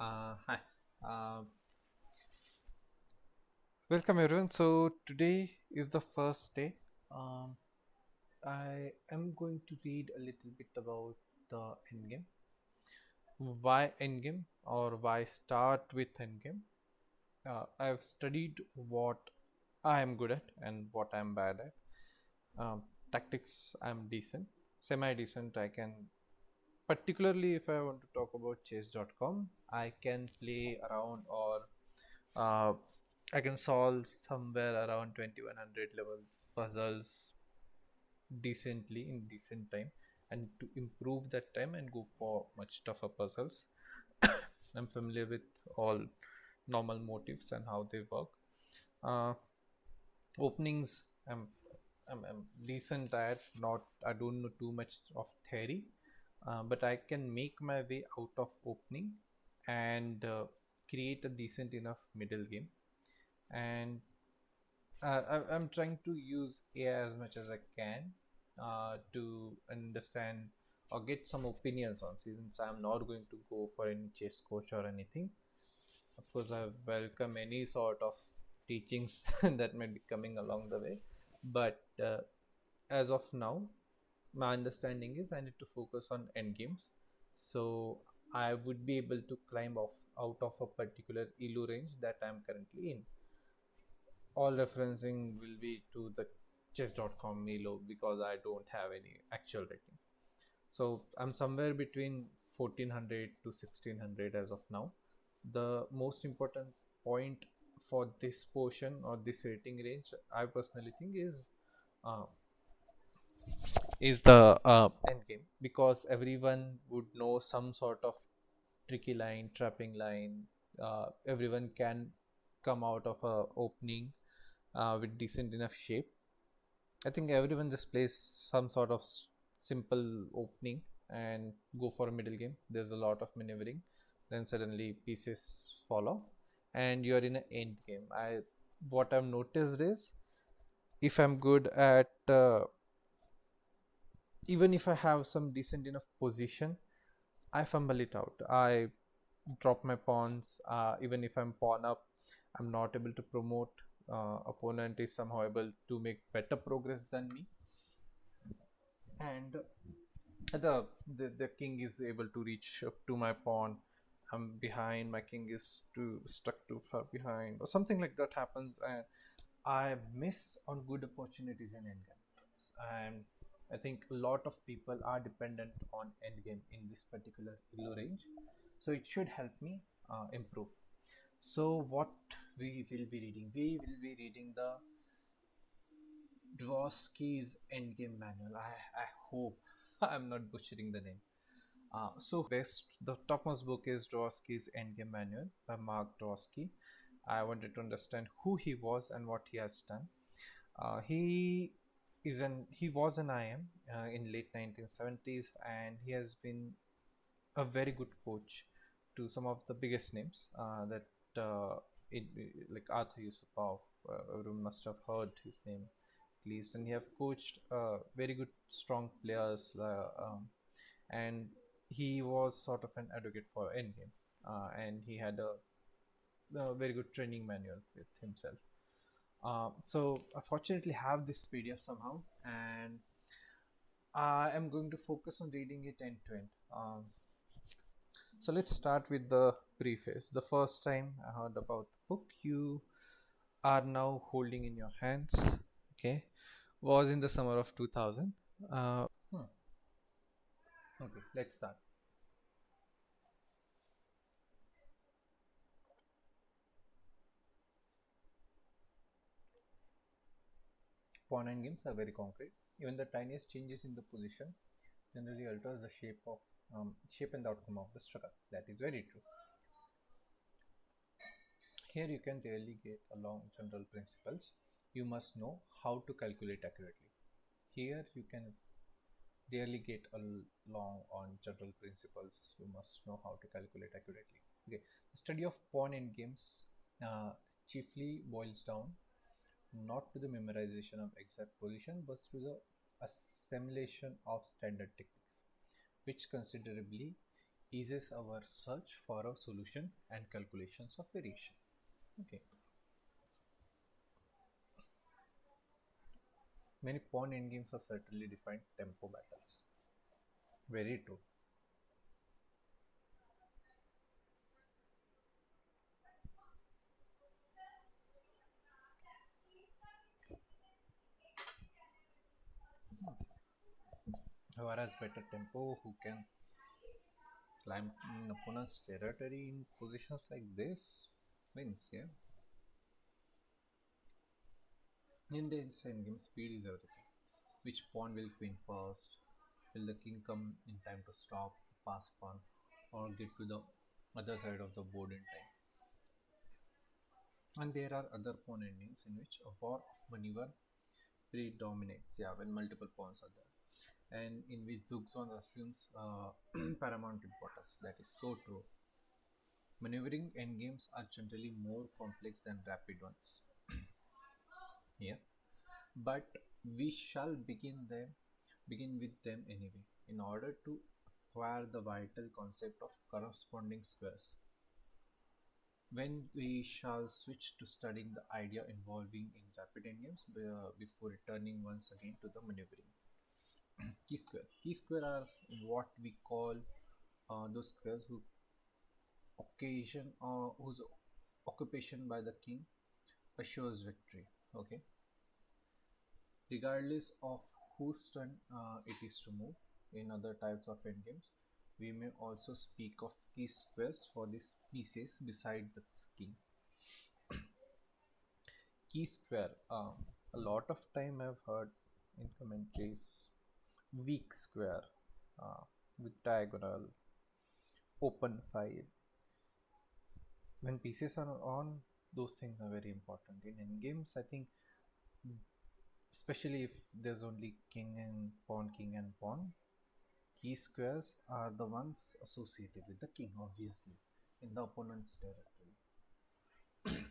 Hi. Uh, Welcome everyone. So today is the first day. Um, I am going to read a little bit about the endgame. Why endgame or why start with endgame? I've studied what I am good at and what I'm bad at. Tactics I'm decent, semi decent. I can, particularly if I want to talk about chess.com, I can play around or uh, I can solve somewhere around 2100 level puzzles decently in decent time, and to improve that time and go for much tougher puzzles. I'm familiar with all normal motifs and how they work. uh, Openings, I'm decent at, not, I don't know too much of theory, but I can make my way out of opening and create a decent enough middle game. And I'm trying to use AI as much as I can to understand or get some opinions on, since I'm not going to go for any chess coach or anything. Of course, I welcome any sort of teachings that might be coming along the way, but as of now, my understanding is I need to focus on end games. So I would be able to climb off out of a particular elo range that I'm currently in. All referencing will be to the chess.com Milo because I don't have any actual rating. So I'm somewhere between 1400 to 1600 as of now. The most important point for this portion or this rating range, I personally think, uh, is the end game, because everyone would know some sort of tricky line, trapping line. Everyone can come out of a opening with decent enough shape. I think everyone just plays some sort of simple opening and go for a middle game. There's a lot of maneuvering, then suddenly pieces follow, and you're in an end game. I What I've noticed is, if I'm good at, even if I have some decent enough position, I fumble it out. I drop my pawns. Even if I'm pawn up, I'm not able to promote. Opponent is somehow able to make better progress than me, and the king is able to reach up to my pawn. I'm behind, my king is too stuck too far behind, or something like that happens, and I miss on good opportunities in endgame. And I think a lot of people are dependent on endgame in this particular elo range, so it should help me improve. So what we will be reading, we will be reading the Dvorsky's endgame manual. I hope I'm not butchering the name. Best, the topmost book is Dvorsky's Endgame Manual by Mark Dvorsky. I wanted to understand who he was and what he has done. He was an IM in late 1970s, and he has been a very good coach to some of the biggest names that like Arthur Yusupov. Everyone must have heard his name at least, and he have coached very good, strong players. And he was sort of an advocate for Endgame, and he had a very good training manual with himself. So I fortunately have this PDF somehow, and I am going to focus on reading it end to end. So let's start with the preface. The first time I heard about the book you are now holding in your hands, okay, was in the summer of 2000. Hmm. Okay, let's start. Pawn and games are very concrete. Even the tiniest changes in the position generally alters the shape and the outcome of the struggle. That is very true. Here you can really get along general principles. You must know how to calculate accurately. Here you can really get along on general principles. You must know how to calculate accurately. Okay, the study of pawn in games chiefly boils down not to the memorization of exact position, but to the assimilation of standard techniques, which considerably eases our search for a solution and calculations of variation. Okay, many pawn endgames are certainly defined tempo battles. Very true. Whereas better tempo, who can climb in opponent's territory in positions like this, wins. Yeah. In this endgame, speed is everything. Which pawn will queen first? Will the king come in time to stop, pass pawn, or get to the other side of the board in time? And there are other pawn endings in which a war of maneuver predominates. Yeah, when multiple pawns are there, and in which Zugzwang assumes paramount importance. That is so true. Maneuvering endgames are generally more complex than rapid ones. Yes, but we shall begin with them anyway, in order to acquire the vital concept of corresponding squares. When we shall switch to studying the idea involving in rapid endgames before returning once again to the maneuvering. Key square. Key square are what we call those squares whose occupation by the king assures victory. Okay, regardless of whose turn it is to move. In other types of endgames, we may also speak of key squares for these pieces beside the king. Key square. A lot of time I've heard in commentaries weak square with diagonal, open file. When pieces are on, those things are very important. In endgames, I think, especially if there's only king and pawn, key squares are the ones associated with the king, obviously, in the opponent's territory.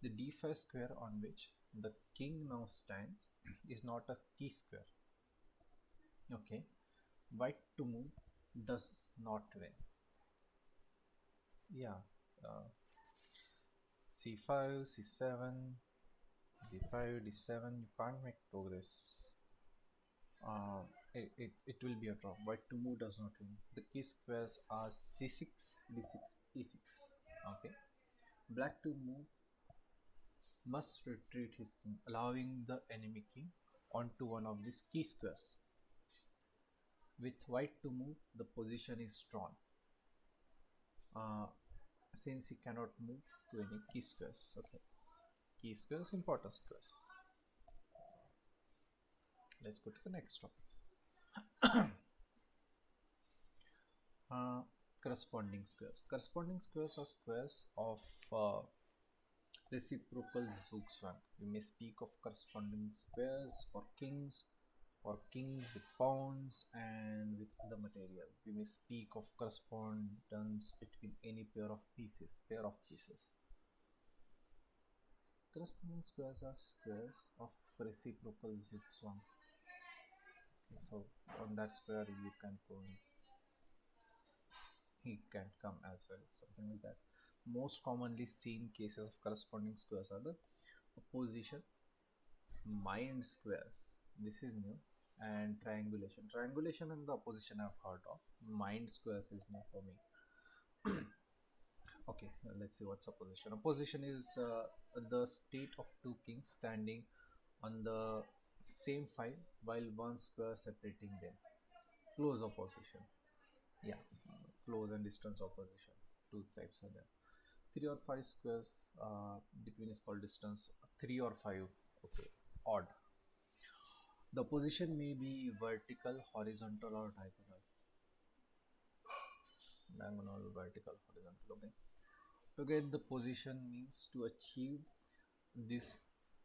The d5 square on which the king now stands is not a key square. Okay, white to move does not win. Yeah, uh, c5, c7, d5, d7, you can't make progress. It will be a draw. White to move does not win. The key squares are c6, d6, e6. Okay, black to move must retreat his king, allowing the enemy king onto one of these key squares. With white to move, the position is drawn, uh, since he cannot move to any key squares. Okay, key squares, important squares. Let's go to the next topic. uh, Corresponding squares. Corresponding squares are squares of reciprocal zugzwang. We may speak of corresponding squares for kings with pawns and with other material. We may speak of correspondence between any pair of pieces. Corresponding squares are squares of reciprocal zugzwang. Okay, so on that square you can go, he can come as well, something like that. Most commonly seen cases of corresponding squares are the opposition mind squares. This is new. And triangulation. Triangulation and the opposition I've heard of. Mind squares is new for me. Okay, let's see what's opposition. Opposition is the state of two kings standing on the same file while one square separating them. Close opposition. Yeah, close and distance opposition. Two types are there. Three or five squares between is called distance. Three or five. Okay, odd. The position may be vertical, horizontal, or diagonal. Diagonal, vertical, horizontal. Okay. To get the position means to achieve this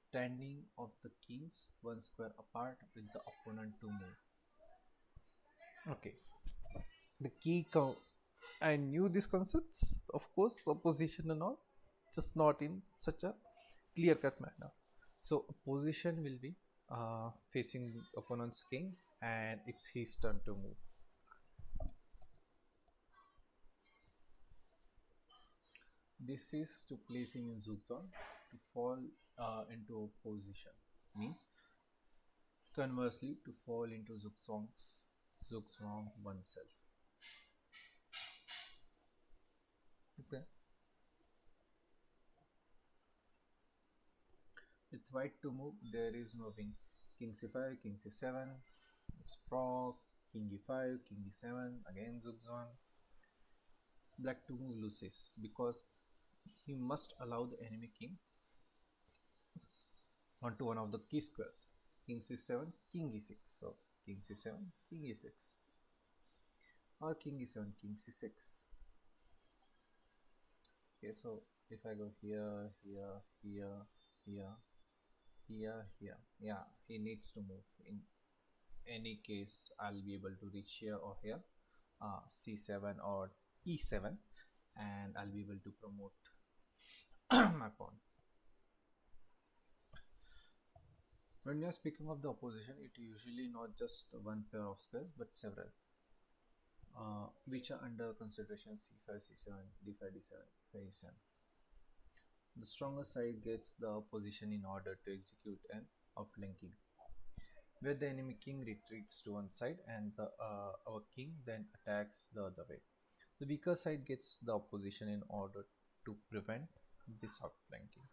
standing of the kings one square apart with the opponent to move. Okay. The I knew these concepts, of course, opposition and all, just not in such a clear-cut manner. So opposition will be facing opponent's king, and it's his turn to move. This is to placing in zugzwang to fall into opposition. Means conversely to fall into zugzwang oneself. Okay. With white to move, there is no wing. King c5, king c7, it's proc, king e5, king e7, again zugzwang. Black to move loses because he must allow the enemy king onto one of the key squares. King c7, king e6. So king c7, king e6, or king e7, king c6. Okay, so if I go here, here, here, here, here, yeah, he needs to move. In any case, I'll be able to reach here or here, c7 or e7, and I'll be able to promote my pawn. When you're speaking of the opposition, it usually not just one pair of squares, but several, which are under consideration: c5, c7, d5, d7, e7. The stronger side gets the position in order to execute an outflanking, where the enemy king retreats to one side and our king then attacks the other way. The weaker side gets the opposition in order to prevent this outflanking.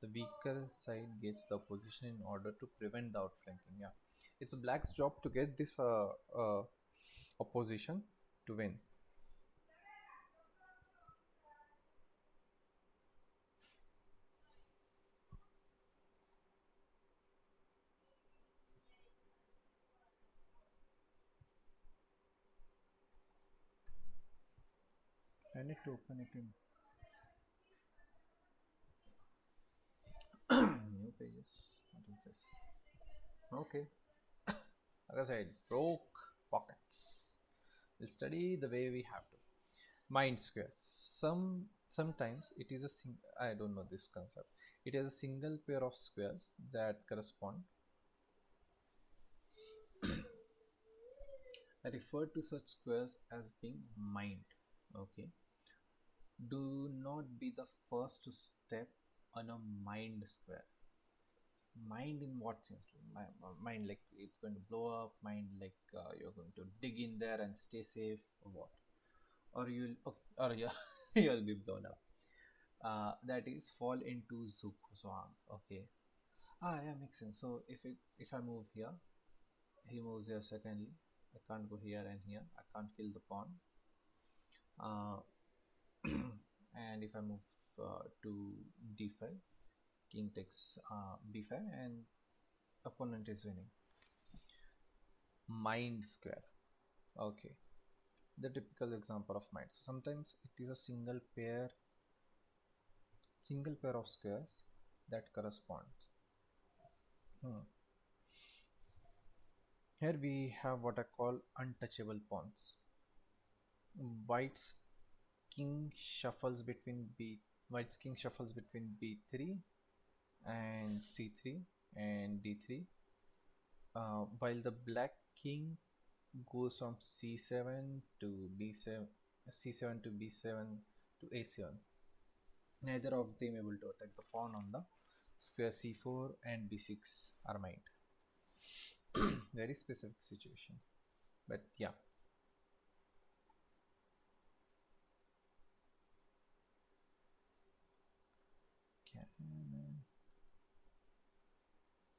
The weaker side gets the opposition in order to prevent the outflanking. Yeah, it's black's job to get this opposition to win. I need to open it in new pages. What is this? Okay, like I said, broke pockets. We'll study the way we have to. Mind squares. Sometimes it is a I don't know this concept. It is a single pair of squares that correspond. I refer to such squares as being mind. Okay. Do not be the first to step on a mind square. Mind in what sense? Mind like it's going to blow up. Mind like you're going to dig in there and stay safe, or what? Or you'll okay, or yeah, you'll be blown up. That is fall into zugzwang. Okay. Yeah, makes sense. So if I move here, he moves here. Secondly, I can't go here and here. I can't kill the pawn. Uh, and if I move to d5, king takes b5, and opponent is winning. Mind square. Okay, the typical example of mind. So sometimes it is a single pair of squares that corresponds. Hmm. Here we have what I call untouchable pawns. White's king shuffles between b. White's king shuffles between b3 and c3 and d3, while the black king goes from c7 to b7, c7 to b7 to a7. Neither of them able to attack the pawn on the square c4 and b6 are mined. Very specific situation, but yeah.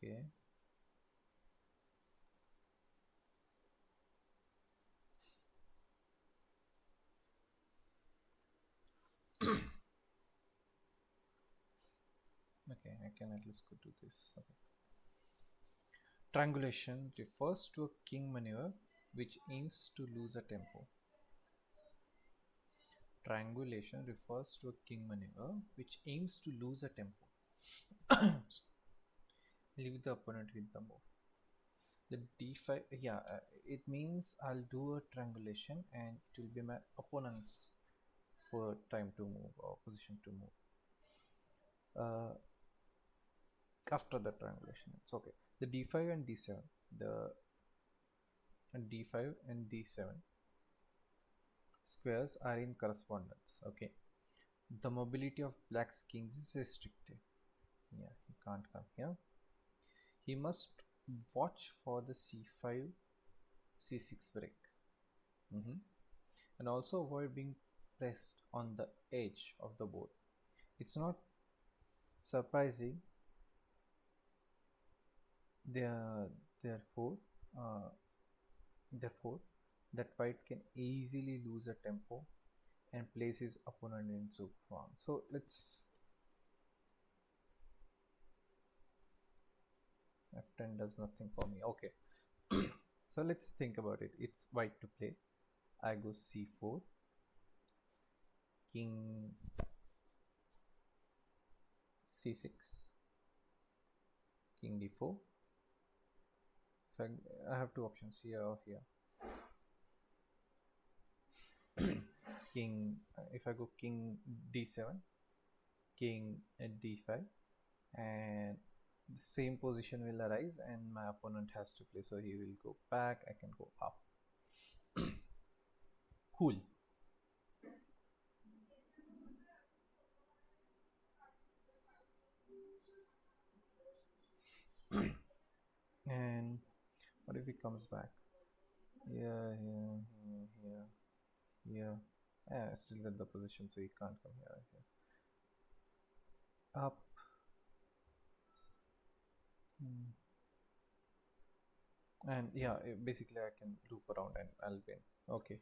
Okay. Okay, I can at least go to this. Okay. Triangulation refers to a king maneuver which aims to lose a tempo. Triangulation refers to a king maneuver which aims to lose a tempo. Leave the opponent with the move. The d5, yeah, it means I'll do a triangulation and it will be my opponent's for time to move or position to move. After the triangulation, it's okay. The d5 and d7, the d5 and d7 squares are in correspondence. Okay, The mobility of black's king is restricted. Yeah, he can't come here. He must watch for the c5, c6 break. Mhm. And also avoid being pressed on the edge of the board. It's not surprising, there, therefore, uh, therefore, that white can easily lose a tempo and place his opponent in soup form. So f10 does nothing for me. Okay, so let's think about it. It's white to play. I go c4, king c6, king d4. If I have two options here or here. King, if I go king d7, king at d5, and the same position will arise and my opponent has to play, so he will go back, I can go up. Cool. And what if he comes back? Yeah, here, here, here, here. Yeah, still at the position, so he can't come here, here. Up. Hmm. And yeah, basically I can loop around and I'll win. Okay.